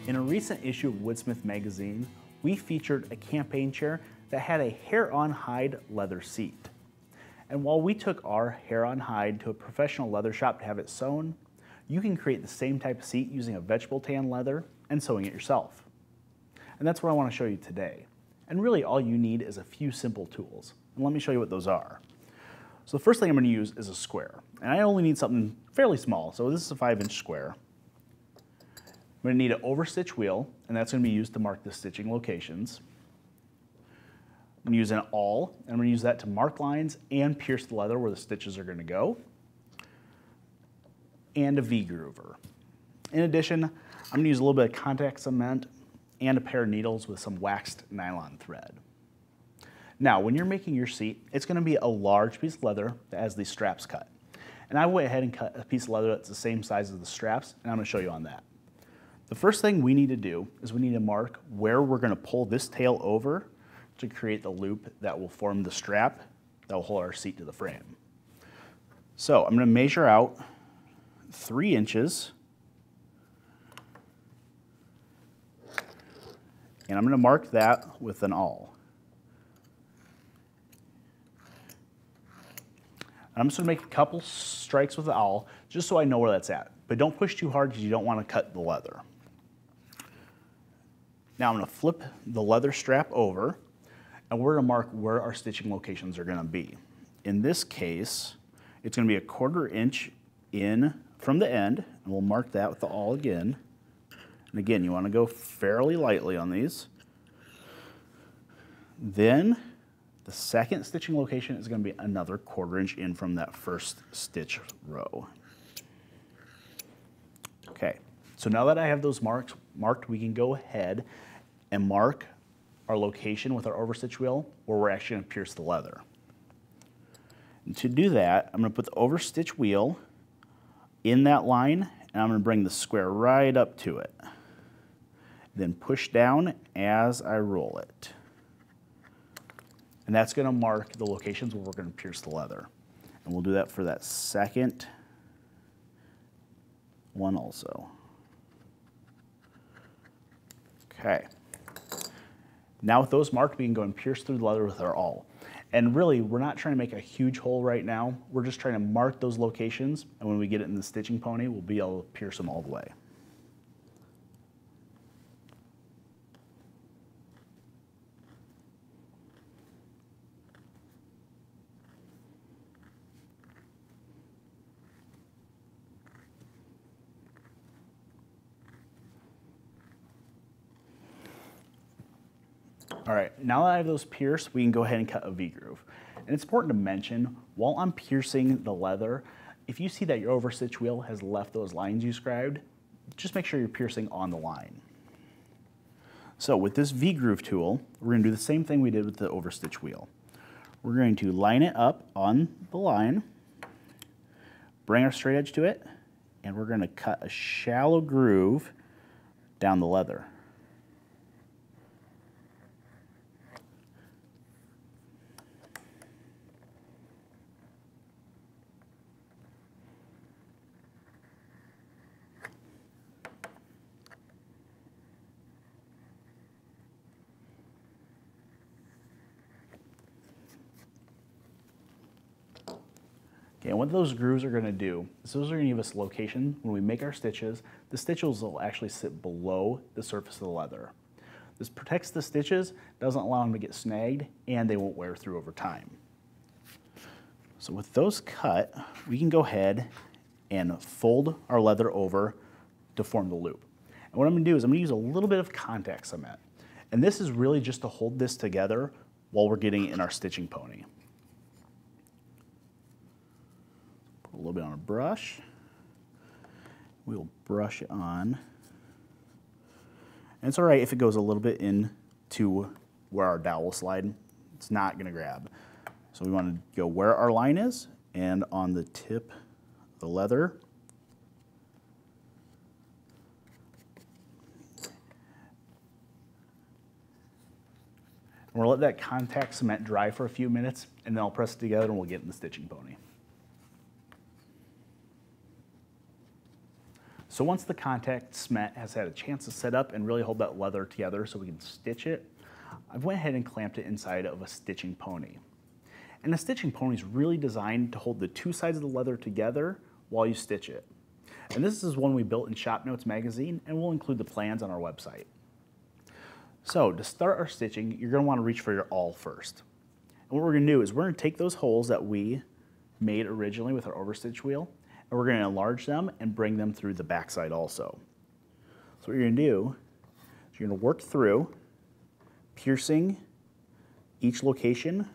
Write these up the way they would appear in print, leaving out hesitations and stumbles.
In a recent issue of Woodsmith magazine, we featured a campaign chair that had a hair-on hide leather seat. And while we took our hair-on hide to a professional leather shop to have it sewn, you can create the same type of seat using a vegetable tan leather and sewing it yourself. And that's what I want to show you today. And really all you need is a few simple tools. And let me show you what those are. So the first thing I'm going to use is a square. And I only need something fairly small, so this is a 5-inch square. I'm going to need an overstitch wheel, and that's going to be used to mark the stitching locations. I'm going to use an awl, and I'm going to use that to mark lines and pierce the leather where the stitches are going to go. And a V-groover. In addition, I'm going to use a little bit of contact cement and a pair of needles with some waxed nylon thread. Now, when you're making your seat, it's going to be a large piece of leather that has these straps cut. And I went ahead and cut a piece of leather that's the same size as the straps, and I'm going to show you on that. The first thing we need to do is we need to mark where we're going to pull this tail over to create the loop that will form the strap that will hold our seat to the frame. So I'm going to measure out 3 inches, and I'm going to mark that with an awl. I'm just going to make a couple strikes with the awl just so I know where that's at. But don't push too hard because you don't want to cut the leather. Now I'm going to flip the leather strap over, and we're going to mark where our stitching locations are going to be. In this case, it's going to be 1/4 inch in from the end, and we'll mark that with the awl again. And again, you want to go fairly lightly on these. Then the second stitching location is going to be another 1/4 inch in from that first stitch row. Okay, so now that I have those marked, we can go ahead and mark our location with our overstitch wheel where we're actually going to pierce the leather. And to do that, I'm going to put the overstitch wheel in that line, and I'm going to bring the square right up to it. Then push down as I roll it. And that's going to mark the locations where we're going to pierce the leather. And we'll do that for that second one also. Okay. Now with those marked, we can go and pierce through the leather with our awl. And really, we're not trying to make a huge hole right now. We're just trying to mark those locations, and when we get it in the stitching pony, we'll be able to pierce them all the way. All right, now that I have those pierced, we can go ahead and cut a V-groove. And it's important to mention, while I'm piercing the leather, if you see that your overstitch wheel has left those lines you scribed, just make sure you're piercing on the line. So with this V-groove tool, we're going to do the same thing we did with the overstitch wheel. We're going to line it up on the line, bring our straight edge to it, and we're going to cut a shallow groove down the leather. Okay, and what those grooves are going to do is those are going to give us location. When we make our stitches, the stitches will actually sit below the surface of the leather. This protects the stitches, doesn't allow them to get snagged, and they won't wear through over time. So with those cut, we can go ahead and fold our leather over to form the loop. And what I'm going to do is I'm going to use a little bit of contact cement. And this is really just to hold this together while we're getting it in our stitching pony. Put a little bit on a brush. We'll brush it on. And it's all right if it goes a little bit into where our dowel will slide. It's not going to grab. So we want to go where our line is and on the tip of the leather. And we'll let that contact cement dry for a few minutes, and then I'll press it together and we'll get in the stitching pony. So once the contact cement has had a chance to set up and really hold that leather together so we can stitch it, I've went ahead and clamped it inside of a stitching pony. And a stitching pony is really designed to hold the two sides of the leather together while you stitch it. And this is one we built in Shop Notes magazine, and we'll include the plans on our website. So to start our stitching, you're going to want to reach for your awl first. And what we're going to do is we're going to take those holes that we made originally with our overstitch wheel, and we're going to enlarge them and bring them through the backside also. So what you're going to do is you're going to work through, piercing each location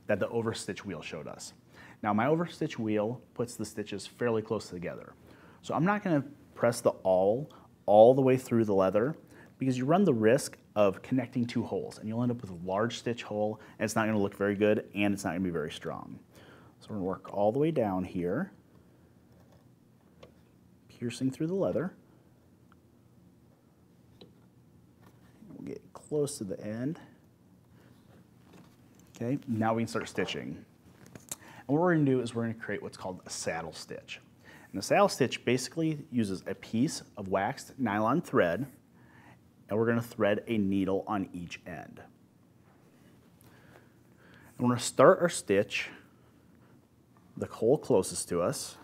that the overstitch wheel showed us. Now my overstitch wheel puts the stitches fairly close together. So I'm not going to press the awl all the way through the leather because you run the risk of connecting two holes and you'll end up with a large stitch hole and it's not going to look very good and it's not going to be very strong. So we're going to work all the way down here, piercing through the leather. We'll get close to the end. Okay, now we can start stitching. And what we're going to do is we're going to create what's called a saddle stitch. And the saddle stitch basically uses a piece of waxed nylon thread, and we're going to thread a needle on each end. And we're going to start our stitch, the hole closest to us,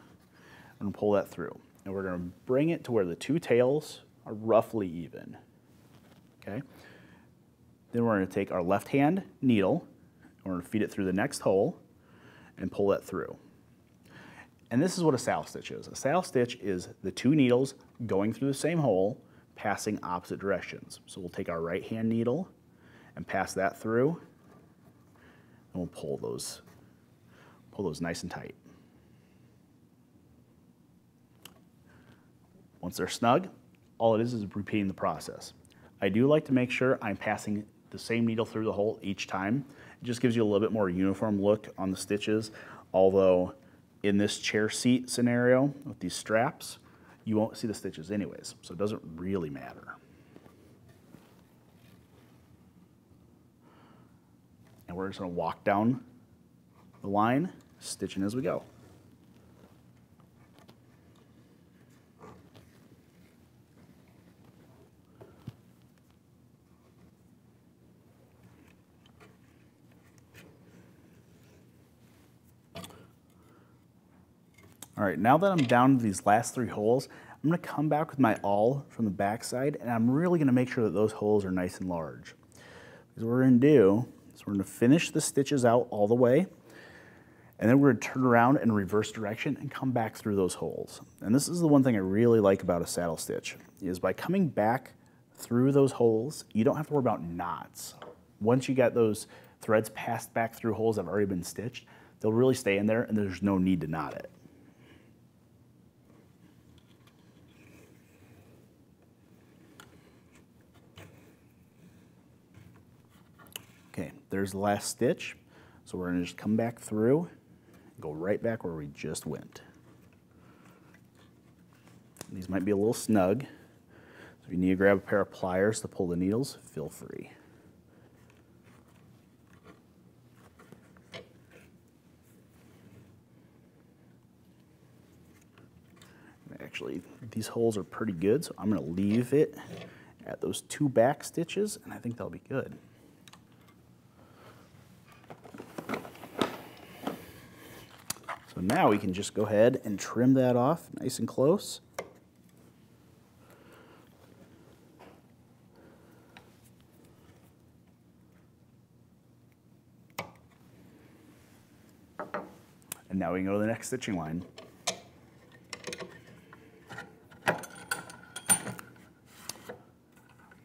and pull that through. And we're going to bring it to where the two tails are roughly even. Okay? Then we're going to take our left hand needle, and we're going to feed it through the next hole and pull that through. And this is what a saddle stitch is. A saddle stitch is the two needles going through the same hole, passing opposite directions. So we'll take our right hand needle and pass that through, and we'll pull those nice and tight. Once they're snug, all it is repeating the process. I do like to make sure I'm passing the same needle through the hole each time. It just gives you a little bit more uniform look on the stitches, although in this chair seat scenario with these straps, you won't see the stitches anyways, so it doesn't really matter. And we're just going to walk down the line, stitching as we go. All right, now that I'm down to these last three holes, I'm going to come back with my awl from the back side, and I'm really going to make sure that those holes are nice and large. Because what we're going to do is we're going to finish the stitches out all the way, and then we're going to turn around in reverse direction and come back through those holes. And this is the one thing I really like about a saddle stitch, is by coming back through those holes, you don't have to worry about knots. Once you got those threads passed back through holes that have already been stitched, they'll really stay in there, and there's no need to knot it. Okay, there's the last stitch. So we're going to just come back through and go right back where we just went. These might be a little snug. So if you need to grab a pair of pliers to pull the needles, feel free. Actually, these holes are pretty good, so I'm going to leave it at those two back stitches, and I think that'll be good. So now we can just go ahead and trim that off nice and close. And now we can go to the next stitching line.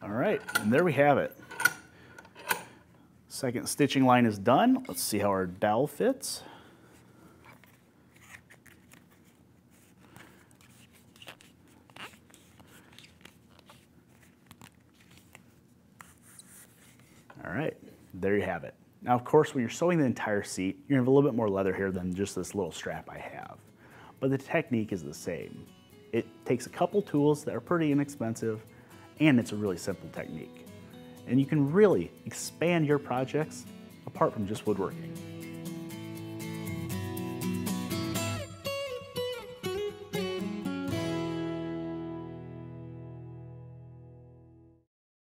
All right, and there we have it. Second stitching line is done. Let's see how our dowel fits. All right, there you have it. Now, of course, when you're sewing the entire seat, you're gonna have a little bit more leather here than just this little strap I have. But the technique is the same. It takes a couple tools that are pretty inexpensive, and it's a really simple technique. And you can really expand your projects apart from just woodworking.